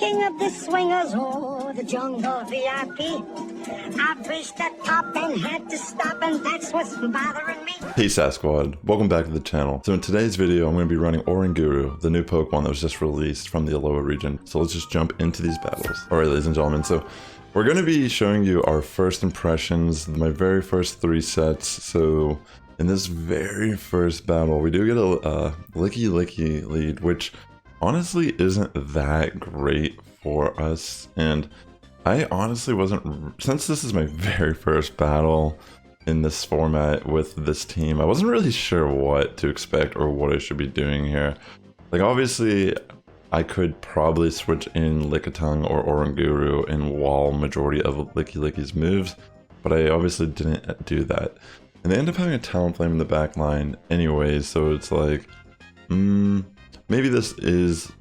king of the swingers, oh, the jungle VIP. I've reached the top and had to stop, and that's what's bothering me. Hey Sass Squad, welcome back to the channel. So in today's video, I'm going to be running Oranguru, the new Pokemon that was just released from the Alola region. So let's just jump into these battles. Alright ladies and gentlemen, so we're going to be showing you our first impressions, my very first 3 sets. So in this very first battle, we do get a Licky lead, which honestly isn't that great for us. And I honestly wasn't, since this is my very first battle in this format with this team, I wasn't really sure what to expect or what I should be doing here. Like obviously I could probably switch in Lickitung or Oranguru and wall majority of Licky's moves, but I obviously didn't do that. And they end up having a Talonflame in the back line anyways, so it's like, maybe this is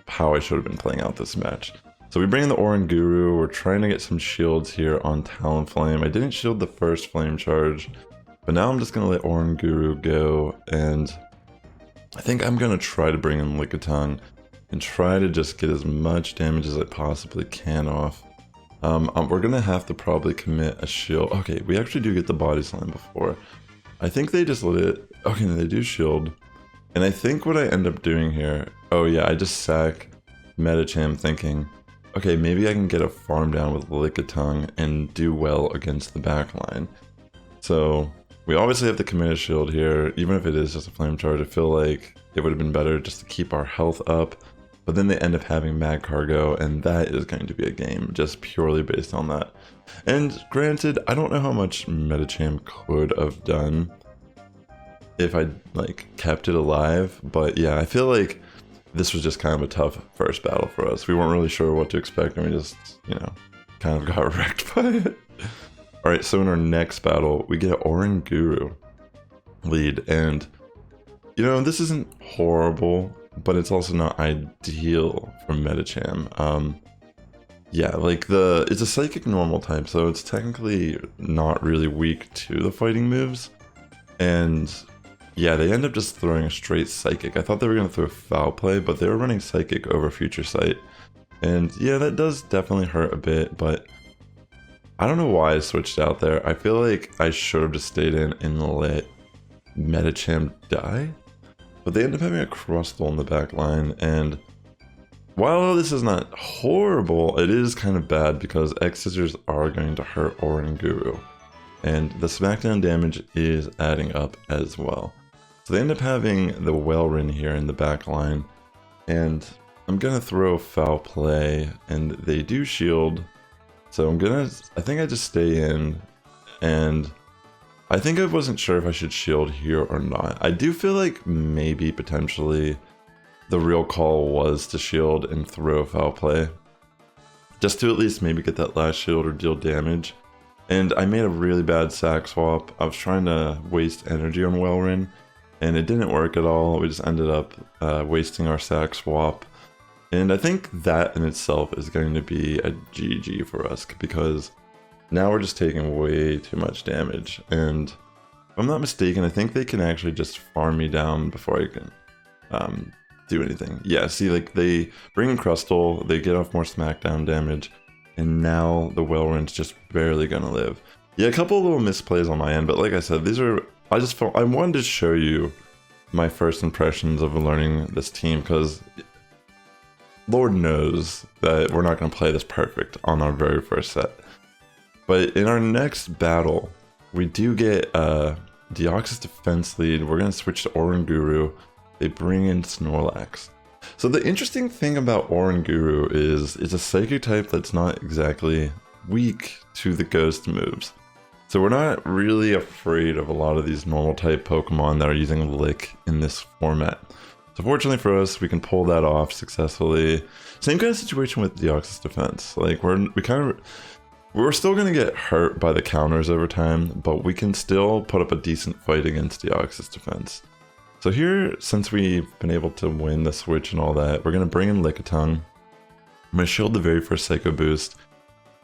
how I should have been playing out this match. So we bring in the Oranguru, we're trying to get some shields here on Talonflame. I didn't shield the first flame charge, but now I'm just going to let Oranguru go, and I think I'm going to try to bring in Lickitung and try to just get as much damage as I possibly can off. We're going to have to probably commit a shield. Okay, we actually do get the body slam before. I think they just let it, okay, no, they do shield. And I think what I end up doing here, oh yeah, I just sack Medicham thinking, okay, maybe I can get a farm down with Lickitung and do well against the back line. So we obviously have to commit a shield here, even if it is just a flame charge. I feel like it would have been better just to keep our health up, but then they end up having Mag Cargo, and that is going to be a game just purely based on that. And granted, I don't know how much Medicham could have done if I like kept it alive, but yeah, I feel like this was just kind of a tough first battle for us. We weren't really sure what to expect, and we just, you know, kind of got wrecked by it. Alright, so in our next battle, we get Oranguru lead, and, you know, this isn't horrible, but it's also not ideal for Medicham. Yeah, like it's a psychic normal type, so it's technically not really weak to the fighting moves, and yeah, they end up just throwing a straight Psychic. I thought they were going to throw Foul Play, but they were running Psychic over Future Sight. And yeah, that does definitely hurt a bit, but I don't know why I switched out there. I feel like I should have just stayed in and let Medicham die. But they end up having a Crustle in the back line, and while this is not horrible, it is kind of bad because X-Scissors are going to hurt Oranguru. And the smackdown damage is adding up as well. So they end up having the Welrin here in the back line, and I'm gonna throw Foul Play, and they do shield. So I think I just stay in, and I think I wasn't sure if I should shield here or not. I do feel like maybe potentially the real call was to shield and throw Foul Play, just to at least maybe get that last shield or deal damage. And I made a really bad sack swap. I was trying to waste energy on Welrin, and it didn't work at all. We just ended up wasting our sack swap. And I think that in itself is going to be a GG for us, because now we're just taking way too much damage. And if I'm not mistaken, I think they can actually just farm me down before I can do anything. Yeah, see, like they bring in Crustle, they get off more smackdown damage, and now the Welrin's just barely gonna live. Yeah, a couple of little misplays on my end, but like I said, these are, I wanted to show you my first impressions of learning this team, because Lord knows that we're not gonna play this perfect on our very first set. But in our next battle, we do get Deoxys defense lead. We're gonna switch to Oranguru. They bring in Snorlax. So the interesting thing about Oranguru is it's a psychic type that's not exactly weak to the ghost moves. So we're not really afraid of a lot of these normal type Pokemon that are using Lick in this format. So fortunately for us, we can pull that off successfully. Same kind of situation with Deoxys defense. Like we're still gonna get hurt by the counters over time, but we can still put up a decent fight against Deoxys defense. So here, since we've been able to win the switch and all that, we're going to bring in Lickitung. I'm going to shield the very first Psycho Boost,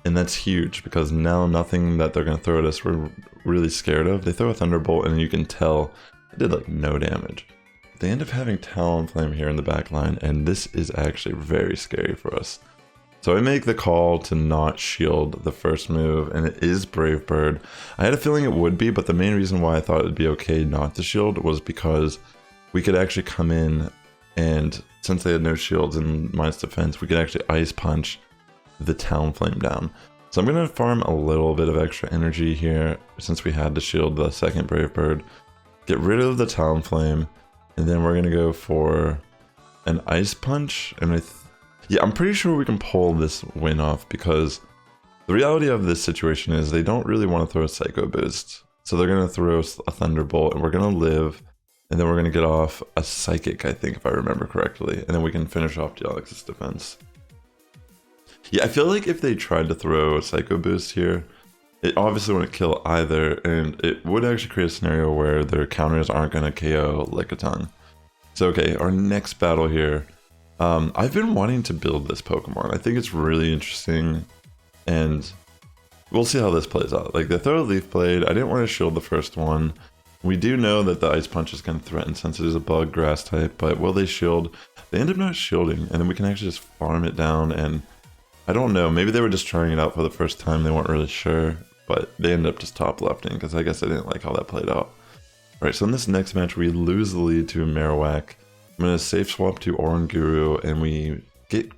and that's huge, because now nothing that they're going to throw at us we're really scared of. They throw a Thunderbolt, and you can tell it did like no damage. They end up having Talonflame here in the back line, and this is actually very scary for us. So I make the call to not shield the first move, and it is Brave Bird. I had a feeling it would be, but the main reason why I thought it would be okay not to shield was because we could actually come in, and since they had no shields and minus defense, we could actually Ice Punch the Talonflame down. So I'm going to farm a little bit of extra energy here, since we had to shield the second Brave Bird. Get rid of the Talonflame, and then we're going to go for an Ice Punch, and yeah, I'm pretty sure we can pull this win off, because the reality of this situation is they don't really want to throw a Psycho Boost. So they're going to throw a Thunderbolt, and we're going to live, and then we're going to get off a Psychic, I think, if I remember correctly, and then we can finish off Deoxys defense. Yeah, I feel like if they tried to throw a Psycho Boost here, it obviously wouldn't kill either, and it would actually create a scenario where their counters aren't going to KO Lickitung. So okay, our next battle here. I've been wanting to build this Pokemon. I think it's really interesting, and we'll see how this plays out. Like, they throw a Leaf Blade. I didn't want to shield the first one. We do know that the Ice Punch is going to threaten since it is a bug grass type, but will they shield? They end up not shielding, and then we can actually just farm it down, and I don't know, maybe they were just trying it out for the first time, they weren't really sure, but they ended up just top lefting, because I guess I didn't like how that played out. Alright, so in this next match, we lose the lead to Marowak. I'm going to safe swap to Oranguru, and we get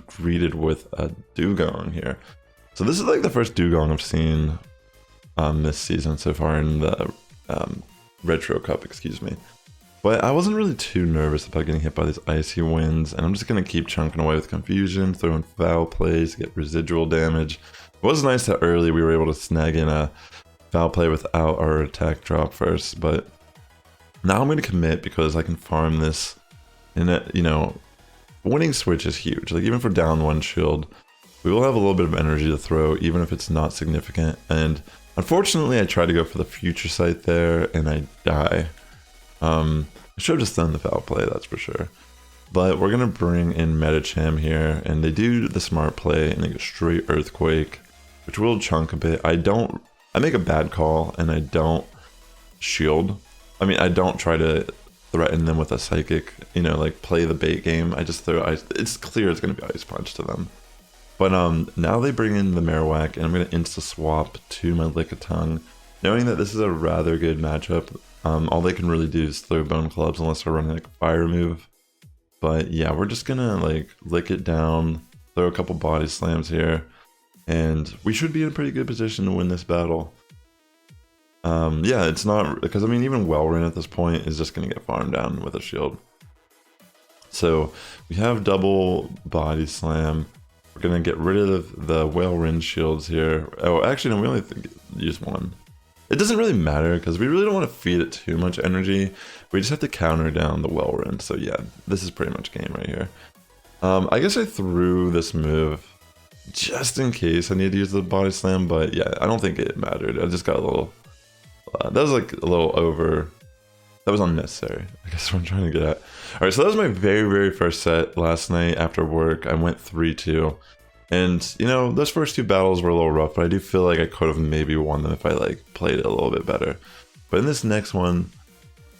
greeted with a Dugong here. So this is like the first Dugong I've seen this season so far in the Retro Cup, excuse me. But I wasn't really too nervous about getting hit by these icy winds, and I'm just going to keep chunking away with Confusion, throwing foul plays, get residual damage. It was nice that early we were able to snag in a foul play without our attack drop first, but now I'm going to commit because I can farm this, and you know, winning switch is huge. Like, even for down one shield, we will have a little bit of energy to throw, even if it's not significant. And unfortunately, I tried to go for the future sight there, and I die. I should have just done the foul play, that's for sure. But we're going to bring in Medicham here, and they do the smart play, and they go straight Earthquake, which will chunk a bit. I make a bad call, and I don't shield. I mean, I don't try to threaten them with a Psychic, you know, like play the bait game. I just throw Ice. It's clear it's going to be Ice Punch to them. But now they bring in the Marowak, and I'm going to insta swap to my Lickitung, knowing that this is a rather good matchup. All they can really do is throw Bone Clubs unless they're running like a fire move. But yeah, we're just gonna like lick it down, throw a couple body slams here, and we should be in a pretty good position to win this battle. Yeah, it's not, because I mean, even Welrin at this point is just gonna get farmed down with a shield. So we have double body slam. We're gonna get rid of the Welrin shields here. Oh, actually, no, we only use one. It doesn't really matter because we really don't want to feed it too much energy. We just have to counter down the Welrin. So yeah, this is pretty much game right here. I guess I threw this move just in case I need to use the body slam, but yeah, I don't think it mattered. I just got a little, that was like a little over, that was unnecessary, I guess what I'm trying to get at. All right, so that was my very first set last night after work. I went 3-2. And, you know, those first two battles were a little rough, but I do feel like I could have maybe won them if I, like, played it a little bit better. But in this next one,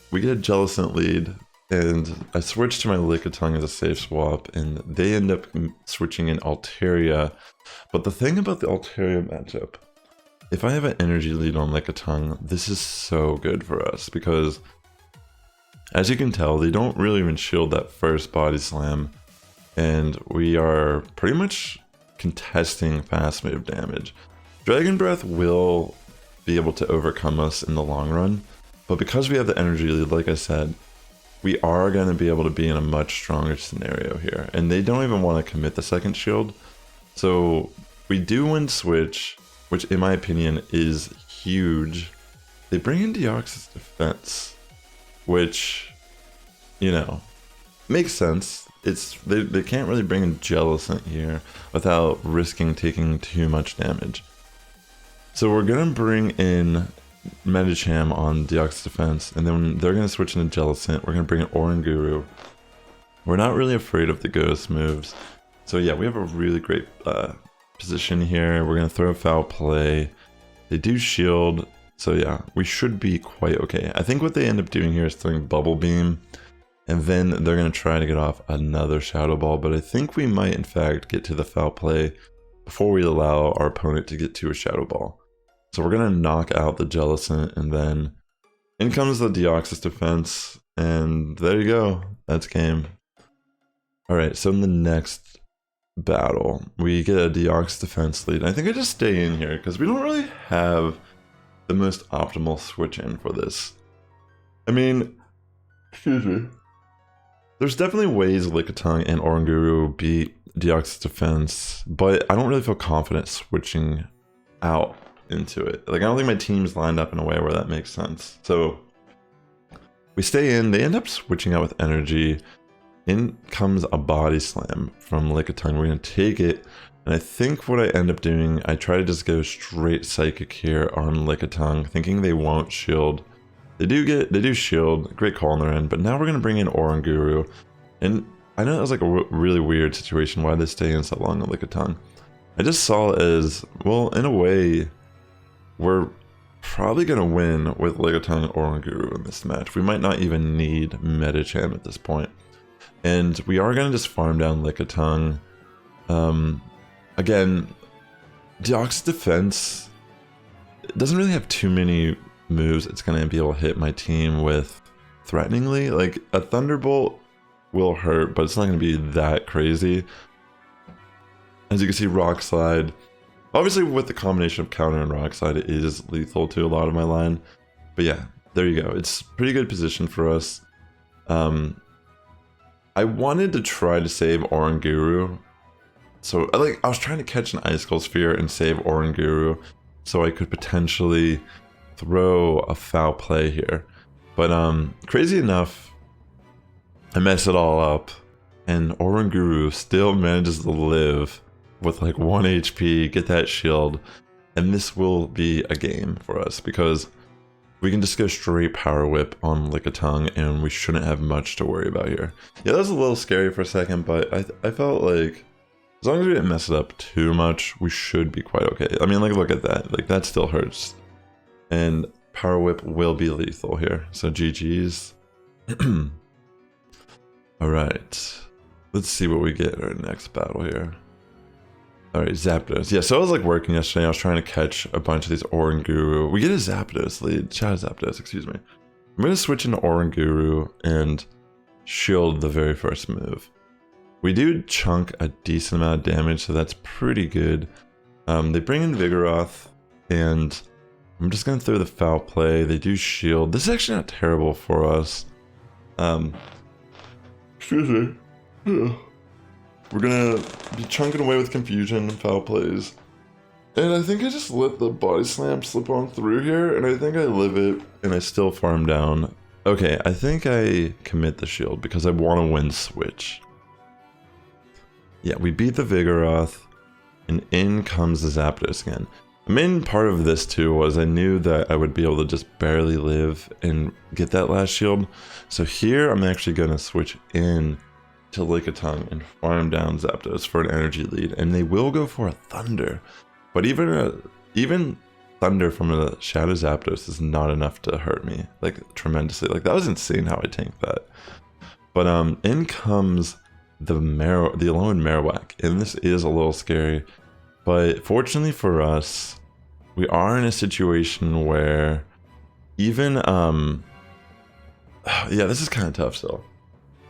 we get a Jellicent lead, and I switch to my Lickitung as a safe swap, and they end up switching in Altaria. But the thing about the Altaria matchup, if I have an energy lead on Lickitung, this is so good for us, because, as you can tell, they don't really even shield that first body slam, and we are pretty much contesting fast move damage. Dragon Breath will be able to overcome us in the long run, but because we have the energy lead, like I said, we are going to be able to be in a much stronger scenario here, and they don't even want to commit the second shield. So we do win switch, which in my opinion is huge. They bring in Deoxys defense, which, you know, makes sense. They can't really bring in Jellicent here without risking taking too much damage. So we're gonna bring in Medicham on Deoxys defense, and then they're gonna switch into Jellicent. We're gonna bring in Oranguru. We're not really afraid of the ghost moves. So yeah, we have a really great position here. We're gonna throw foul play. They do shield, so yeah, we should be quite okay. I think what they end up doing here is throwing Bubble Beam, and then they're going to try to get off another Shadow Ball, but I think we might in fact get to the foul play before we allow our opponent to get to a Shadow Ball. So we're going to knock out the Jellicent, and then in comes the Deoxys defense, and there you go, that's game. Alright, so in the next battle, we get a Deoxys defense lead. I think I just stay in here, because we don't really have the most optimal switch in for this. I mean, excuse me. There's definitely ways Lickitung and Oranguru beat Deoxys defense, but I don't really feel confident switching out into it. Like, I don't think my team's lined up in a way where that makes sense. So we stay in, they end up switching out with energy. In comes a body slam from Lickitung. We're gonna take it, and I think what I end up doing, I try to just go straight psychic here on Lickitung, thinking they won't shield. They do shield, great call on their end, but now we're gonna bring in Oranguru. And I know that was like a really weird situation, why they stay in so long on Lickitung. I just saw it as, well, in a way, we're probably gonna win with Lickitung and Oranguru in this match. We might not even need Medicham at this point. And we are going to just farm down Lickitung. Again, Deoxys defense doesn't really have too many moves it's going to be able to hit my team with threateningly. Like, a Thunderbolt will hurt, but it's not going to be that crazy. As you can see, Rock Slide. Obviously, with the combination of Counter and Rock Slide, it is lethal to a lot of my line. But yeah, there you go. It's pretty good position for us. I wanted to try to save Oranguru. So, I was trying to catch an Icicle Sphere and save Oranguru so I could potentially throw a foul play here. But, crazy enough, I mess it all up, and Oranguru still manages to live with like 1 HP, get that shield, and this will be a game for us because we can just go straight Power Whip on Lickitung, and we shouldn't have much to worry about here. Yeah, that was a little scary for a second, but I felt like as long as we didn't mess it up too much, we should be quite okay. I mean, like, look at that. Like, that still hurts. And Power Whip will be lethal here. So GG's. Alright. Let's see what we get in our next battle here. Alright, Zapdos. Yeah, so I was like working yesterday. I was trying to catch a bunch of these Oranguru. We get a Zapdos lead. Shout out Zapdos, excuse me. I'm going to switch into Oranguru and shield the very first move. We do chunk a decent amount of damage, so that's pretty good. They bring in Vigoroth, and I'm just going to throw the foul play. They do shield. This is actually not terrible for us. Excuse me. Yeah. We're gonna be chunking away with confusion and foul plays. And I think I just let the body slam slip on through here, and I think I live it, and I still farm down. Okay, I think I commit the shield because I want to win switch. Yeah, we beat the Vigoroth, and in comes the Zapdos again. The main part of this too was I knew that I would be able to just barely live and get that last shield. So here I'm actually going to switch in to Lickitung and farm down Zapdos for an energy lead, and they will go for a Thunder, but even Thunder from a Shadow Zapdos is not enough to hurt me like tremendously. Like, that was insane how I tanked that. But in comes the Alolan Marowak, and this is a little scary, but fortunately for us, we are in a situation where even yeah, this is kind of tough still.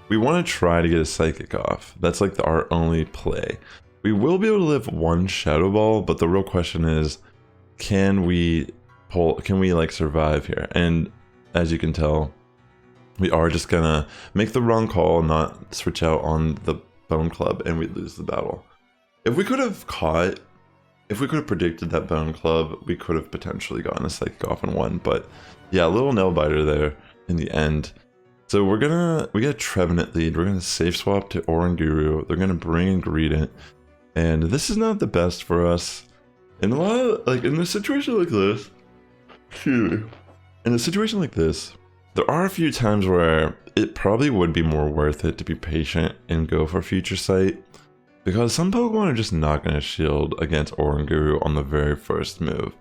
We want to try to get a Psychic off. That's like our only play. We will be able to live 1 Shadow Ball, but the real question is, can we like survive here? And as you can tell, we are just gonna make the wrong call, not switch out on the Bone Club, and we lose the battle. If we could have predicted that Bone Club, we could have potentially gotten a Psychic off and won, but yeah, a little nail biter there in the end. So we get a Trevenant lead. We're gonna safe swap to Oranguru. They're gonna bring in Greedent, and this is not the best for us. In a lot of, like, in a situation like this, there are a few times where it probably would be more worth it to be patient and go for Future Sight, because some Pokemon are just not gonna shield against Oranguru on the very first move.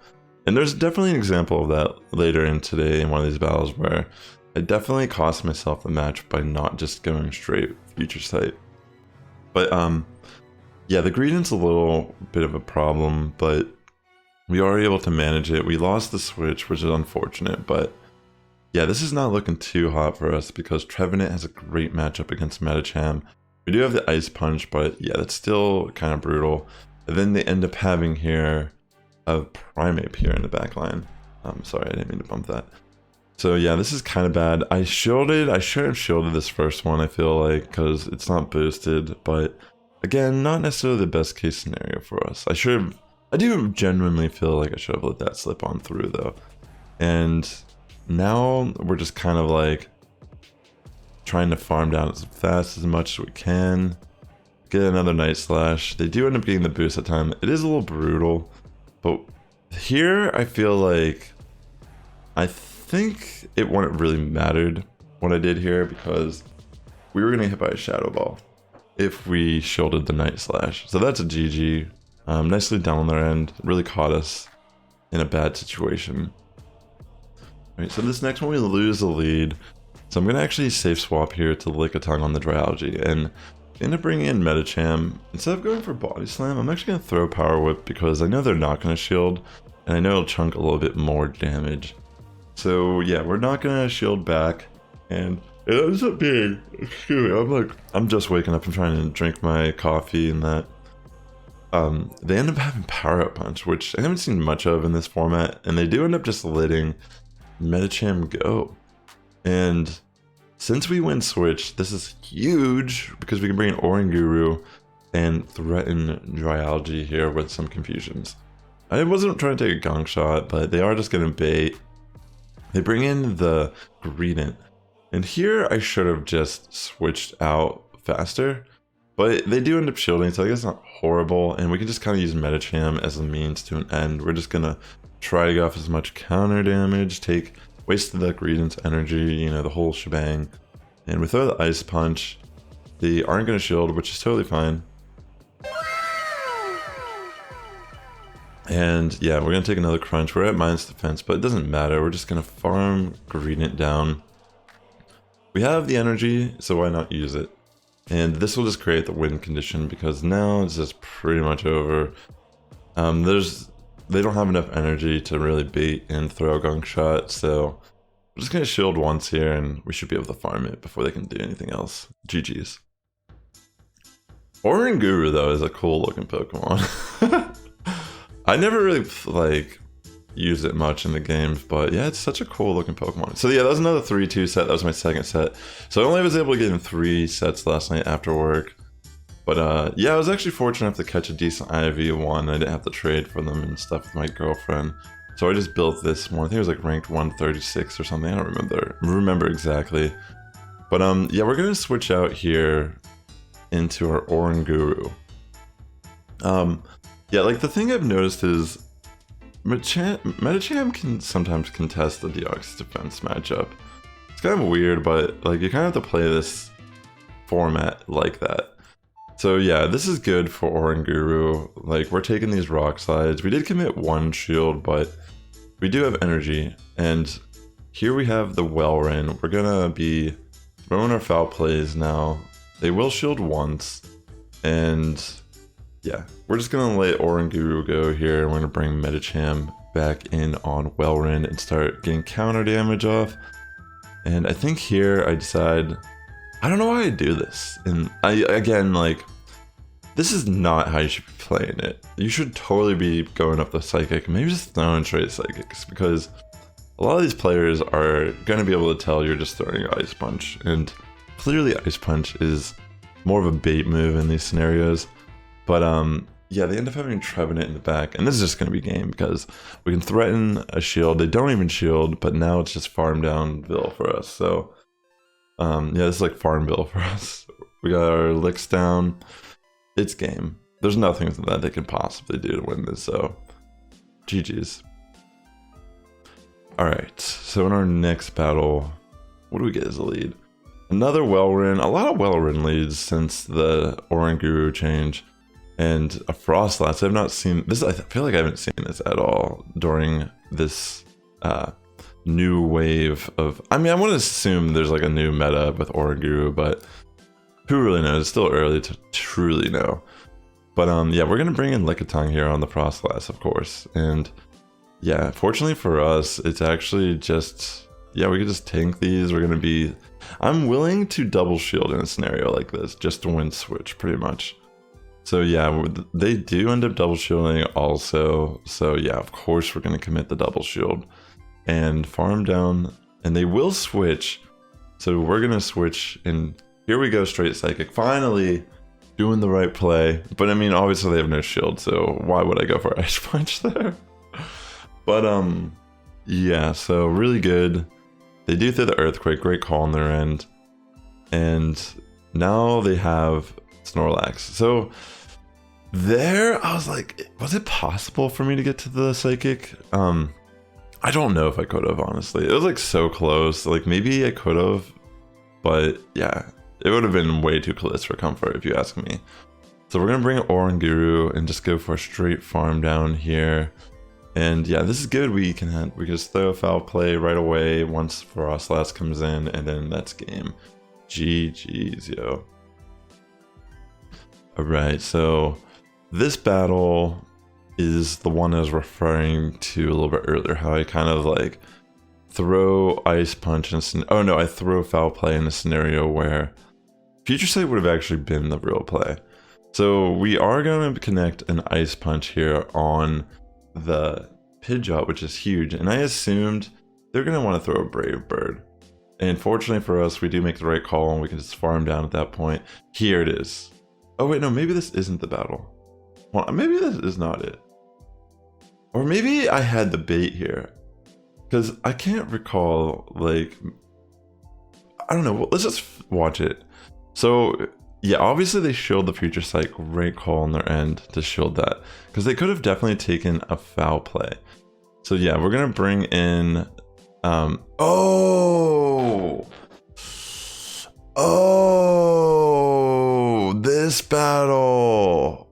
And there's definitely an example of that later in today in one of these battles where I definitely cost myself the match by not just going straight Future Sight. But yeah, the Greedent's a little bit of a problem, but we are able to manage it. We lost the switch, which is unfortunate, but yeah, this is not looking too hot for us because Trevenant has a great matchup against Medicham. We do have the Ice Punch, but yeah, that's still kind of brutal. And then they end up having here a Primeape here in the back line. Sorry, I didn't mean to bump that. So yeah, this is kind of bad. I should have shielded this first one, I feel like, because it's not boosted, but again, not necessarily the best case scenario for us. I do genuinely feel like I should have let that slip on through though. And now we're just kind of like trying to farm down as fast as much as we can. Get another Night Slash. They do end up getting the boost at time. It is a little brutal, but here I feel like I think it wouldn't really mattered what I did here because we were gonna hit by a Shadow Ball if we shielded the Night Slash. So that's a GG. Nicely done on their end. Really caught us in a bad situation. Alright, so this next one we lose the lead. So I'm going to actually safe swap here to Lickitung on the Dryalgae and end up bringing in Medicham. Instead of going for Body Slam, I'm actually going to throw Power Whip because I know they're not going to shield and I know it'll chunk a little bit more damage. So yeah, we're not going to shield back and it ends up being, excuse me, I'm just waking up and trying to drink my coffee and that. They end up having Power Up Punch, which I haven't seen much of in this format, and they do end up just letting Medicham go. And since we win Switch, this is huge because we can bring in Oranguru and threaten Dryalgae here with some confusions. I wasn't trying to take a gong shot, but they are just going to bait. They bring in the Greedent, and here I should have just switched out faster. But they do end up shielding, so I guess it's not horrible, and we can just kind of use Medicham as a means to an end. We're just gonna try to get off as much counter damage, waste the Greedent's energy, you know, the whole shebang. And we throw the Ice Punch. They aren't gonna shield, which is totally fine. And yeah, we're gonna take another crunch. We're at minus defense, but it doesn't matter. We're just gonna farm Greedent down. We have the energy, so why not use it? And this will just create the win condition because now it's just pretty much over. They don't have enough energy to really bait and throw a gong shot, so I'm just gonna shield once here and we should be able to farm it before they can do anything else. GG's. Oranguru though is a cool looking Pokemon. I never really like used it much in the games, but yeah, it's such a cool looking Pokemon. So yeah, that was another 3-2 set. That was my second set. So I only was able to get in 3 sets last night after work. But yeah, I was actually fortunate enough to catch a decent IV1. I didn't have to trade for them and stuff with my girlfriend. So I just built this one. I think it was like ranked 136 or something. I don't remember exactly. But yeah, we're gonna switch out here into our Oranguru. Yeah, like the thing I've noticed is Medicham can sometimes contest the Deoxys defense matchup. It's kind of weird, but like you kind of have to play this format like that. So yeah, this is good for Oranguru. Like we're taking these rock slides. We did commit 1 shield, but we do have energy. And here we have the Wellrin. We're gonna be throwing our foul plays now. They will shield once, and yeah, we're just gonna let Oranguru go here, and we're gonna bring Medicham back in on Wellrin and start getting counter damage off. And I think here I decide, I don't know why I do this. And again, like, this is not how you should be playing it. You should totally be going up the Psychic, maybe just throwing straight Psychics, because a lot of these players are gonna be able to tell you're just throwing Ice Punch, and clearly Ice Punch is more of a bait move in these scenarios. But yeah, they end up having Trevenant in the back, and this is just going to be game because we can threaten a shield. They don't even shield, but now it's just farm downville for us. So yeah, this is like farmville for us. We got our licks down. It's game. There's nothing that they can possibly do to win this, so GG's. Alright, so in our next battle, what do we get as a lead? Another Wellrin. A lot of Wellrin leads since the Oranguru change. And a Frostlats. I've not seen this. I feel like I haven't seen this at all during this new wave of, I mean, I want to assume there's like a new meta with Oranguru, but who really knows? It's still early to truly know. But yeah, we're gonna bring in Lickitung here on the Frostlass, of course. And yeah, fortunately for us, it's actually just, yeah, we could just tank these. We're gonna be, I'm willing to double shield in a scenario like this just to win switch pretty much. So yeah, they do end up double shielding also. So yeah, of course we're gonna commit the double shield and farm down, and they will switch. So we're gonna switch, and here we go, straight Psychic. Finally doing the right play. But I mean, obviously they have no shield, so why would I go for Ice Punch there? But yeah, so really good. They do throw the Earthquake, great call on their end. And now they have Snorlax. So there, I was like, was it possible for me to get to the Psychic? I don't know if I could have, honestly. It was like so close. Like maybe I could have, but yeah, it would have been way too close for comfort if you ask me. So we're gonna bring Oranguru and just go for a straight farm down here. And yeah, this is good. We can just throw a foul play right away once Frostlass comes in, and then that's game. GG's, yo. Alright, so this battle is the one I was referring to a little bit earlier, how I kind of like throw Ice Punch and oh no, I throw foul play in a scenario where Future Sight would have actually been the real play. So we are going to connect an Ice Punch here on the Pidgeot, which is huge, and I assumed they're going to want to throw a Brave Bird. And fortunately for us, we do make the right call, and we can just farm down at that point. Here it is. Oh wait, no, maybe this isn't the battle. Well, maybe this is not it. Or maybe I had the bait here, because I can't recall, like, I don't know, well, let's just watch it. So yeah, obviously they shield the Future Sight, great call on their end to shield that, because they could have definitely taken a foul play. So yeah, we're gonna bring in, this battle.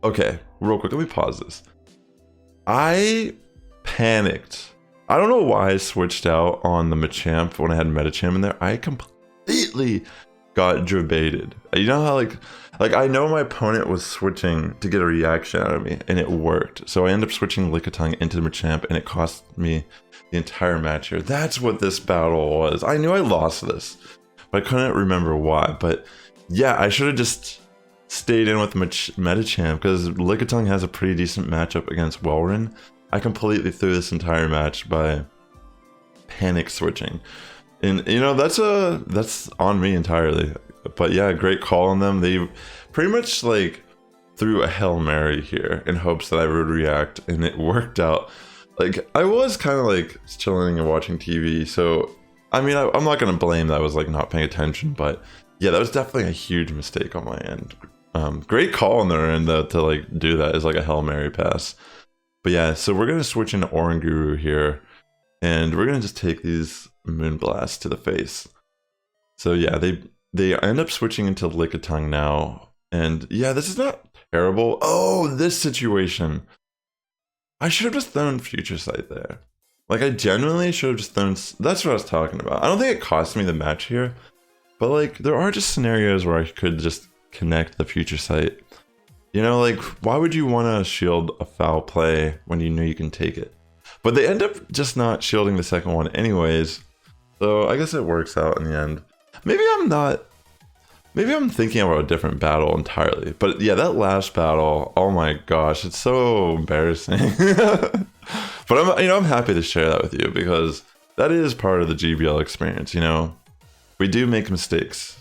Okay, real quick, let me pause this. I panicked. I don't know why I switched out on the Machamp when I had Medicham in there. I completely got debated. You know how like I know my opponent was switching to get a reaction out of me, and it worked. So I ended up switching Lickitung into Machamp, and it cost me the entire match here. That's what this battle was. I knew I lost this, but I couldn't remember why. But yeah, I should have just stayed in with Medicham, because Lickitung has a pretty decent matchup against Welrin. I completely threw this entire match by panic switching. And you know, that's on me entirely. But yeah, great call on them. They pretty much like threw a Hail Mary here in hopes that I would react, and it worked out. Like, I was kind of like chilling and watching TV, so I mean, I'm not gonna blame that I was like not paying attention, but yeah, that was definitely a huge mistake on my end. Great call on their end though to like do that as like a Hail Mary pass. But yeah, so we're gonna switch into Oranguru here, and we're gonna just take these Moonblasts to the face. So yeah, they end up switching into Lickitung now, and yeah, this is not terrible. Oh, this situation. I should have just thrown Future Sight there. Like, I genuinely should have just thrown, that's what I was talking about. I don't think it cost me the match here, but like, there are just scenarios where I could just connect the Future Sight. You know, like, why would you want to shield a foul play when you know you can take it? But they end up just not shielding the second one anyways, so I guess it works out in the end. Maybe I'm thinking about a different battle entirely. But yeah, that last battle, oh my gosh, it's so embarrassing. But I'm happy to share that with you, because that is part of the GBL experience, you know. We do make mistakes.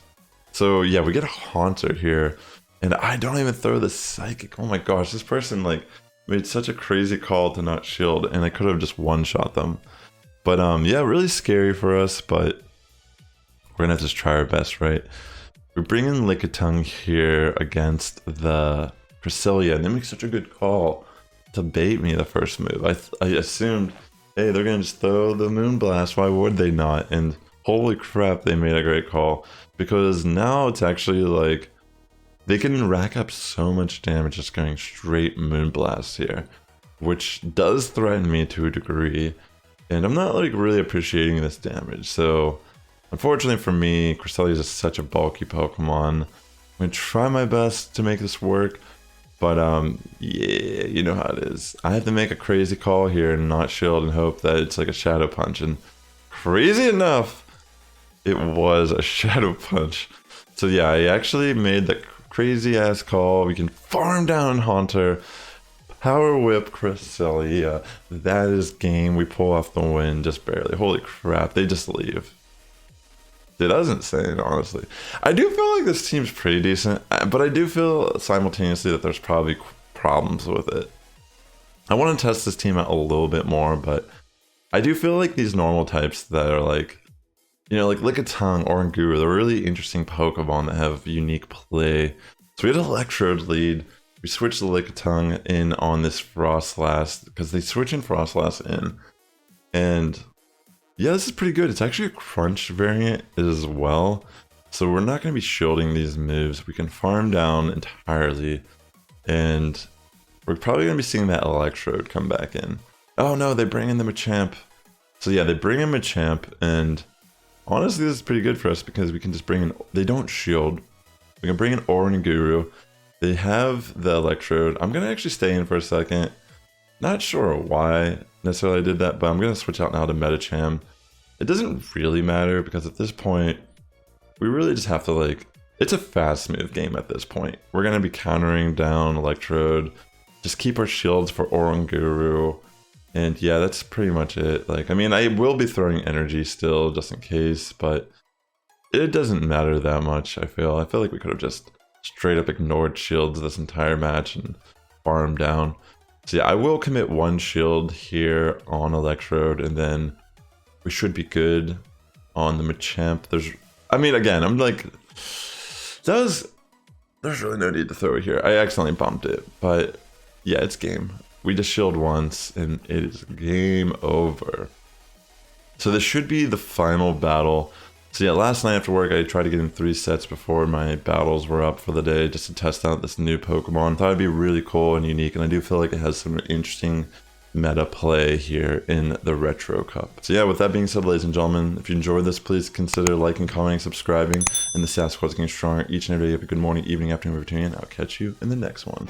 So yeah, we get a Haunter here, and I don't even throw the Psychic. Oh my gosh, this person like made such a crazy call to not shield, and I could have just one-shot them. But yeah, really scary for us, but we're gonna have to just try our best, right? We bring in Lickitung here against the Cresselia, and they make such a good call to bait me the first move. I assumed, hey, they're gonna just throw the Moonblast, why would they not? And holy crap, they made a great call, because now it's actually like they can rack up so much damage just going straight Moonblast here, which does threaten me to a degree. And I'm not like really appreciating this damage. So unfortunately for me, Cresselia is just such a bulky Pokemon. I'm gonna try my best to make this work. But yeah, you know how it is. I have to make a crazy call here and not shield and hope that it's like a Shadow Punch. And crazy enough, it was a Shadow Punch. So yeah, I actually made the crazy ass call. We can farm down Haunter, Power Whip Cresselia. That is game. We pull off the win just barely. Holy crap, they just leave. It doesn't insane, honestly. I do feel like this team's pretty decent, but I do feel simultaneously that there's probably problems with it. I want to test this team out a little bit more, but I do feel like these normal types that are like, you know, like Lickitung, Oranguru, they're really interesting Pokemon that have unique play. So we had an Electrode lead. We switched the Lickitung in on this Frostlass because they switch in Frostlass in. And yeah, this is pretty good. It's actually a crunch variant as well. So we're not going to be shielding these moves. We can farm down entirely. And we're probably going to be seeing that Electrode come back in. Oh no, they bring in the Machamp. So yeah, they bring in Machamp. And honestly, this is pretty good for us because we can just bring in... They don't shield. We can bring in Oranguru. They have the Electrode. I'm going to actually stay in for a second. Not sure why necessarily I did that, but I'm going to switch out now to Medicham. It doesn't really matter because at this point, we really just have to like... It's a fast move game at this point. We're going to be countering down Electrode. Just keep our shields for Oranguru. And yeah, that's pretty much it. Like, I mean, I will be throwing energy still just in case, but it doesn't matter that much, I feel. I feel like we could have just straight up ignored shields this entire match and farmed down. So yeah, I will commit one shield here on Electrode, and then we should be good on the Machamp. I mean, again, I'm like, there's really no need to throw it here. I accidentally bumped it, but yeah, it's game. We just shield once, and it is game over. So this should be the final battle. So yeah, last night after work, I tried to get in 3 sets before my battles were up for the day, just to test out this new Pokemon. Thought it'd be really cool and unique, and I do feel like it has some interesting meta play here in the Retro Cup. So yeah, with that being said, ladies and gentlemen, if you enjoyed this, please consider liking, commenting, subscribing, and the Sass Squad is getting stronger each and every day. Have a good morning, evening, afternoon, or tuning in. I'll catch you in the next one.